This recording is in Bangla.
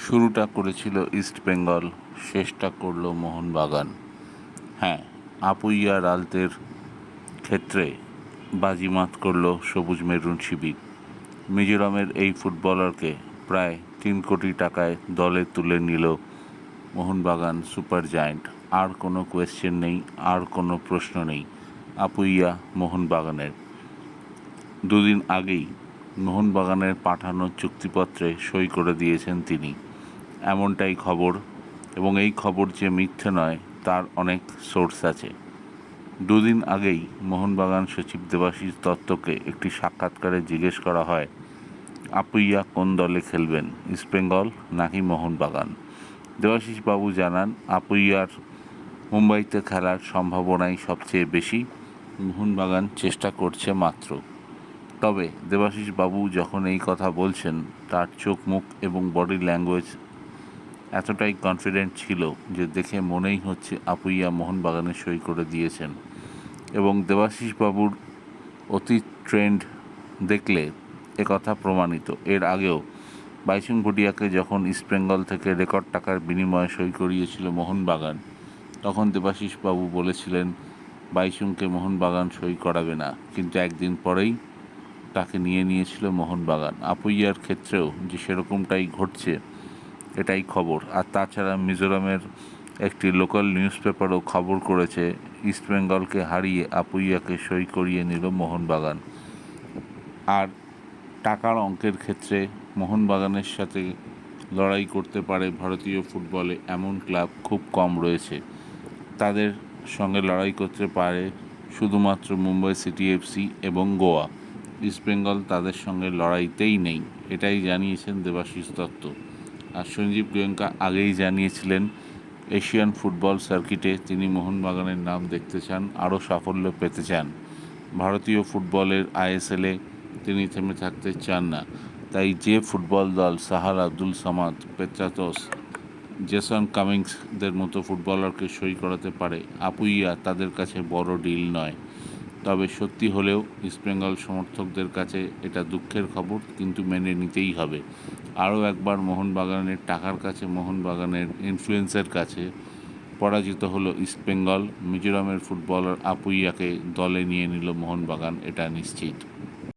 শুরুটা করেছিল ইস্টবেঙ্গল, শেষটা করল মোহনবাগান। হ্যাঁ, আপুইয়া রালতের ক্ষেত্রে বাজিমাত করল সবুজ মেরুন শিবির। মিজোরামের এই ফুটবলারকে প্রায় 3 কোটি টাকায় দলে তুলে নিল মোহনবাগান সুপার জায়ান্ট। আর কোনো কোয়েশ্চেন নেই, আর কোনো প্রশ্ন নেই আপুইয়া মোহনবাগানের। দুদিন আগেই মোহনবাগানের পাঠানো চুক্তিপত্রে সই করে দিয়েছেন তিনি, এমনটাই খবর। এবং এই খবর যে মিথ্যে নয় তার অনেক সোর্স আছে। দুদিন আগেই মোহনবাগান সচিব দেবাশিস দত্তকে একটি সাক্ষাৎকারে জিজ্ঞেস করা হয় আপুইয়া কোন দলে খেলবেন, ইস্টবেঙ্গল নাকি মোহনবাগান। দেবাশিস বাবু জানান আপুইয়ার মুম্বাইতে খেলার সম্ভাবনাই সবচেয়ে বেশি, মোহনবাগান চেষ্টা করছে মাত্র। তবে দেবাশিস বাবু যখন এই কথা বলছেন তার চোখ মুখ এবং বডি ল্যাঙ্গুয়েজ এতটাই কনফিডেন্ট ছিল যে দেখে মনেই হচ্ছে আপুইয়া মোহনবাগানে সই করে দিয়েছেন। এবং দেবাশিস বাবুর অতীত ট্রেন্ড দেখলে একথা প্রমাণিত। এর আগেও বাইচুং ভুটিয়াকে যখন ইস্টবেঙ্গল থেকে রেকর্ড টাকার বিনিময়ে সই করিয়েছিল মোহনবাগান, তখন দেবাশিস বাবু বলেছিলেন বাইচুংকে মোহনবাগান সই করাবে না, কিন্তু একদিন পরেই তাকে নিয়ে নিয়েছিল মোহনবাগান। আপুইয়ার ক্ষেত্রেও যে সেরকমটাই ঘটছে এটাই খবর। আর তাছাড়া মিজোরামের একটি লোকাল নিউজ পেপারও খবর করেছে ইস্টবেঙ্গলকে হারিয়ে আপুইয়াকে সই করিয়ে নিল মোহনবাগান। আর টাকার অঙ্কের ক্ষেত্রে মোহনবাগানের সাথে লড়াই করতে পারে ভারতীয় ফুটবলে এমন ক্লাব খুব কম রয়েছে। তাদের সঙ্গে লড়াই করতে পারে শুধুমাত্র মুম্বাই সিটি এফসি এবং গোয়া। ইস্টবেঙ্গল তাদের সঙ্গে লড়াইতেই নেই, এটাই জানিয়েছেন দেবাশিস দত্ত। আর সঞ্জীব গোয়েঙ্কা আগেই জানিয়েছিলেন এশিয়ান ফুটবল সার্কিটে তিনি মোহনবাগানের নাম দেখতে চান, আরও সাফল্য পেতে চান। ভারতীয় ফুটবলের আইএসএলে তিনি থেমে থাকতে চান না। তাই যে ফুটবল দল সাহাল আব্দুল সামাদ, পেত্রাতস, জেসন কামিংসদের মতো ফুটবলারকে সই করাতে পারে আপুইয়া তাদের কাছে বড় ডিল নয়। তবে সত্যি হলেও ইস্টবেঙ্গল সমর্থকদের কাছে এটা দুঃখের খবর, কিন্তু মেনে নিতেই হবে। আরও একবার মোহনবাগানের টাকার কাছে, মোহনবাগানের ইনফ্লুয়েন্সের কাছে পরাজিত হলো ইস্টবেঙ্গল। মিজোরামের ফুটবলার আপুইয়াকে দলে নিয়ে নিল মোহনবাগান, এটা নিশ্চিত।